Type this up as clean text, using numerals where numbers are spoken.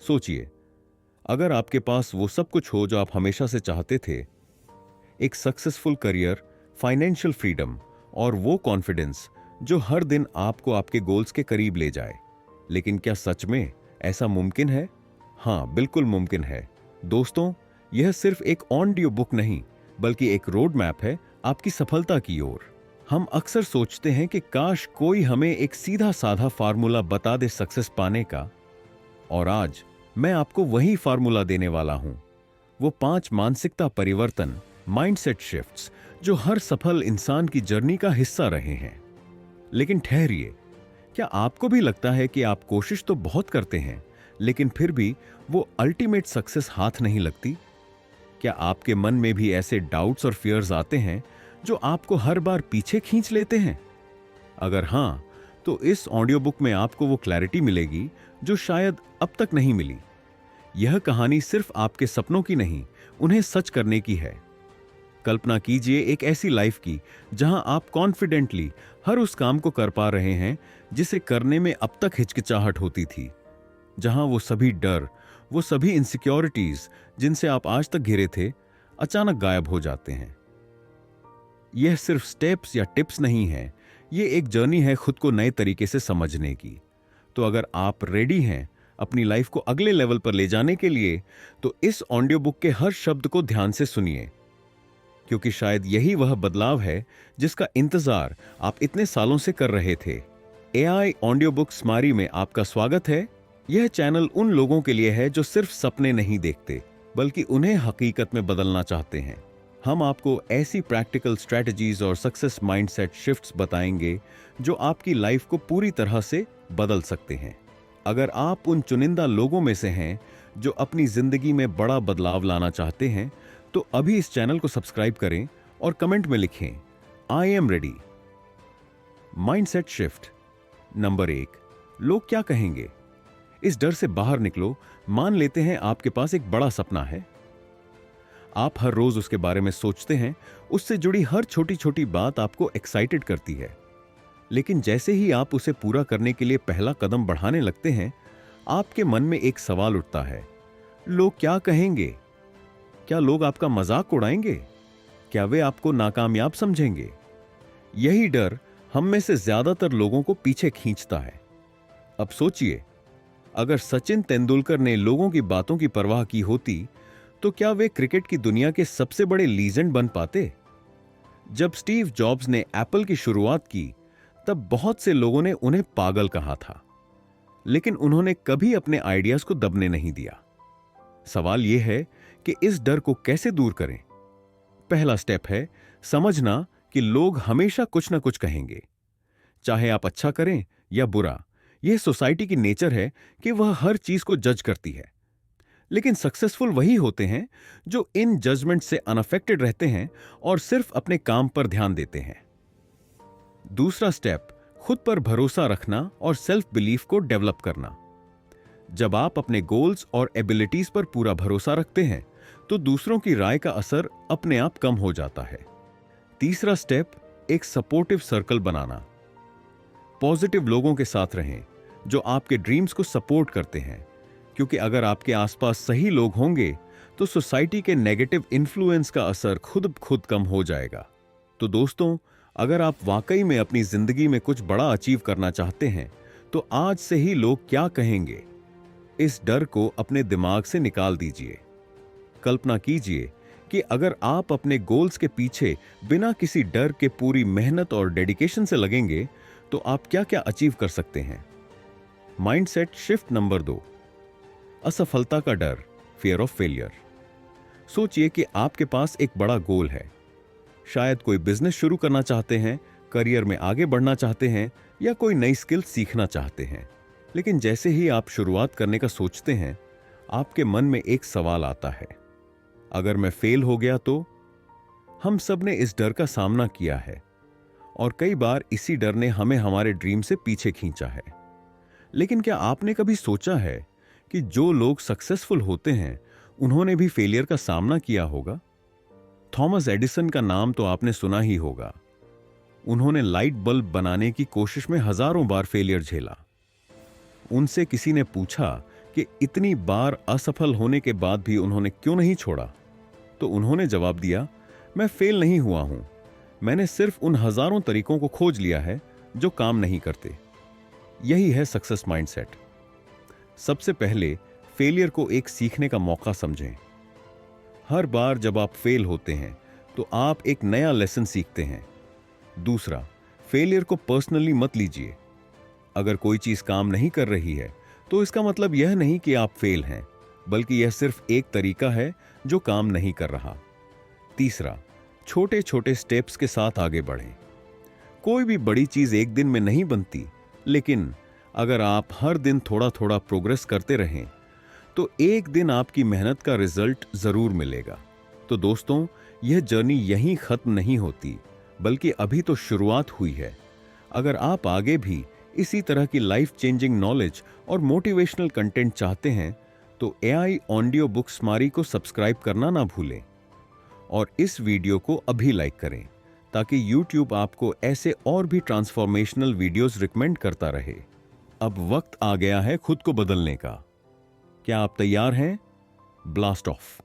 सोचिए, अगर आपके पास वो सब कुछ हो जो आप हमेशा से चाहते थे, एक सक्सेसफुल करियर, फाइनेंशियल फ्रीडम और वो कॉन्फिडेंस जो हर दिन आपको आपके गोल्स के करीब ले जाए, लेकिन क्या सच में ऐसा मुमकिन है? हाँ, बिल्कुल मुमकिन है। दोस्तों, यह सिर्फ एक ऑडियो बुक नहीं, बल्कि एक रोड मैप है आपकी सफलता की ओर। हम अक्सर सोचते हैं कि काश कोई हमें एक सीधा साधा फार्मूला बता दे सक्सेस पाने का, और आज मैं आपको वही फार्मूला देने वाला हूं। वो 5 मानसिकता परिवर्तन, माइंडसेट शिफ्ट्स, जो हर सफल इंसान की जर्नी का हिस्सा रहे हैं। लेकिन ठहरिए, क्या आपको भी लगता है कि आप कोशिश तो बहुत करते हैं, लेकिन फिर भी वो अल्टीमेट सक्सेस हाथ नहीं लगती? क्या आपके मन में भी ऐसे डाउट्स और फियर्स आते हैं जो आपको हर बार पीछे खींच लेते हैं? अगर हां, तो इस ऑडियो बुक में आपको वो क्लैरिटी मिलेगी जो शायद अब तक नहीं मिली। यह कहानी सिर्फ आपके सपनों की नहीं, उन्हें सच करने की है। कल्पना कीजिए एक ऐसी लाइफ की जहां आप कॉन्फिडेंटली हर उस काम को कर पा रहे हैं जिसे करने में अब तक हिचकिचाहट होती थी। जहां वो सभी डर, वो सभी इनसिक्योरिटीज जिनसे आप आज तक घिरे थे, अचानक गायब हो जाते हैं। यह सिर्फ स्टेप्स या टिप्स नहीं है, ये एक जर्नी है खुद को नए तरीके से समझने की। तो अगर आप रेडी हैं अपनी लाइफ को अगले लेवल पर ले जाने के लिए, तो इस ऑडियो बुक के हर शब्द को ध्यान से सुनिए, क्योंकि शायद यही वह बदलाव है जिसका इंतजार आप इतने सालों से कर रहे थे। एआई ऑडियो बुक स्मारी में आपका स्वागत है। यह चैनल उन लोगों के लिए है जो सिर्फ सपने नहीं देखते, बल्कि उन्हें हकीकत में बदलना चाहते हैं। हम आपको ऐसी प्रैक्टिकल स्ट्रेटजीज और सक्सेस माइंडसेट शिफ्ट्स बताएंगे जो आपकी लाइफ को पूरी तरह से बदल सकते हैं। अगर आप उन चुनिंदा लोगों में से हैं जो अपनी जिंदगी में बड़ा बदलाव लाना चाहते हैं, तो अभी इस चैनल को सब्सक्राइब करें और कमेंट में लिखें, I am ready. Mindset shift number 1, लोग क्या कहेंगे? इस डर से बाहर निकलो। मान लेते हैं आपके पास एक बड़ा सपना है। आप हर रोज उसके बारे में सोचते हैं, उससे जुड़ी हर छोटी छोटी बात आपको एक्साइटेड करती है। लेकिन जैसे ही आप उसे पूरा करने के लिए पहला कदम बढ़ाने लगते हैं, आपके मन में एक सवाल उठता है, लोग क्या कहेंगे? क्या लोग आपका मजाक उड़ाएंगे? क्या वे आपको नाकामयाब समझेंगे? यही डर हम में से ज्यादातर लोगों को पीछे खींचता है। अब सोचिए, अगर सचिन तेंदुलकर ने लोगों की बातों की परवाह की होती, तो क्या वे क्रिकेट की दुनिया के सबसे बड़े लीजेंड बन पाते? जब स्टीव जॉब्स ने एप्पल की शुरुआत की, तब बहुत से लोगों ने उन्हें पागल कहा था, लेकिन उन्होंने कभी अपने आइडियाज को दबने नहीं दिया। सवाल यह है कि इस डर को कैसे दूर करें? पहला स्टेप है समझना कि लोग हमेशा कुछ ना कुछ कहेंगे, चाहे आप अच्छा करें या बुरा। यह सोसाइटी की नेचर है कि वह हर चीज को जज करती है। लेकिन सक्सेसफुल वही होते हैं जो इन जजमेंट से अनअफेक्टेड रहते हैं और सिर्फ अपने काम पर ध्यान देते हैं। दूसरा स्टेप, खुद पर भरोसा रखना और सेल्फ बिलीफ को डेवलप करना। जब आप अपने गोल्स और एबिलिटीज पर पूरा भरोसा रखते हैं, तो दूसरों की राय का असर अपने आप कम हो जाता है। तीसरा स्टेप, एक सपोर्टिव सर्कल बनाना। पॉजिटिव लोगों के साथ रहें जो आपके ड्रीम्स को सपोर्ट करते हैं, क्योंकि अगर आपके आसपास सही लोग होंगे, तो सोसाइटी के नेगेटिव इन्फ्लुएंस का असर खुद कम हो जाएगा। तो दोस्तों, अगर आप वाकई में अपनी जिंदगी में कुछ बड़ा अचीव करना चाहते हैं, तो आज से ही लोग क्या कहेंगे, इस डर को अपने दिमाग से निकाल दीजिए। कल्पना कीजिए कि अगर आप अपने गोल्स के पीछे बिना किसी डर के पूरी मेहनत और डेडिकेशन से लगेंगे, तो आप क्या क्या अचीव कर सकते हैं। माइंडसेट शिफ्ट नंबर 2, असफलता का डर, फियर ऑफ फेलियर। सोचिए कि आपके पास एक बड़ा गोल है। शायद कोई बिजनेस शुरू करना चाहते हैं, करियर में आगे बढ़ना चाहते हैं, या कोई नई स्किल सीखना चाहते हैं। लेकिन जैसे ही आप शुरुआत करने का सोचते हैं, आपके मन में एक सवाल आता है, अगर मैं फेल हो गया तो? हम सब ने इस डर का सामना किया है, और कई बार इसी डर ने हमें हमारे ड्रीम से पीछे खींचा है। लेकिन क्या आपने कभी सोचा है कि जो लोग सक्सेसफुल होते हैं, उन्होंने भी फेलियर का सामना किया होगा? थॉमस एडिसन का नाम तो आपने सुना ही होगा। उन्होंने लाइट बल्ब बनाने की कोशिश में हजारों बार फेलियर झेला। उनसे किसी ने पूछा कि इतनी बार असफल होने के बाद भी उन्होंने क्यों नहीं छोड़ा, तो उन्होंने जवाब दिया, मैं फेल नहीं हुआ हूं, मैंने सिर्फ उन हजारों तरीकों को खोज लिया है जो काम नहीं करते। यही है सक्सेस माइंडसेट। सबसे पहले फेलियर को एक सीखने का मौका समझें। हर बार जब आप फेल होते हैं तो आप एक नया लेसन सीखते हैं। दूसरा, फेलियर को पर्सनली मत लीजिए। अगर कोई चीज काम नहीं कर रही है तो इसका मतलब यह नहीं कि आप फेल हैं, बल्कि यह सिर्फ एक तरीका है जो काम नहीं कर रहा। तीसरा, छोटे छोटे स्टेप्स के साथ आगे बढ़ें। कोई भी बड़ी चीज एक दिन में नहीं बनती, लेकिन अगर आप हर दिन थोड़ा थोड़ा प्रोग्रेस करते रहें तो एक दिन आपकी मेहनत का रिजल्ट जरूर मिलेगा। तो दोस्तों, यह जर्नी यहीं खत्म नहीं होती, बल्कि अभी तो शुरुआत हुई है। अगर आप आगे भी इसी तरह की लाइफ चेंजिंग नॉलेज और मोटिवेशनल कंटेंट चाहते हैं तो AI ऑडियो बुक स्मारी को सब्सक्राइब करना ना भूलें और इस वीडियो को अभी लाइक करें ताकि YouTube आपको ऐसे और भी ट्रांसफॉर्मेशनल वीडियोस रिकमेंड करता रहे। अब वक्त आ गया है खुद को बदलने का। क्या आप तैयार हैं? Blast of.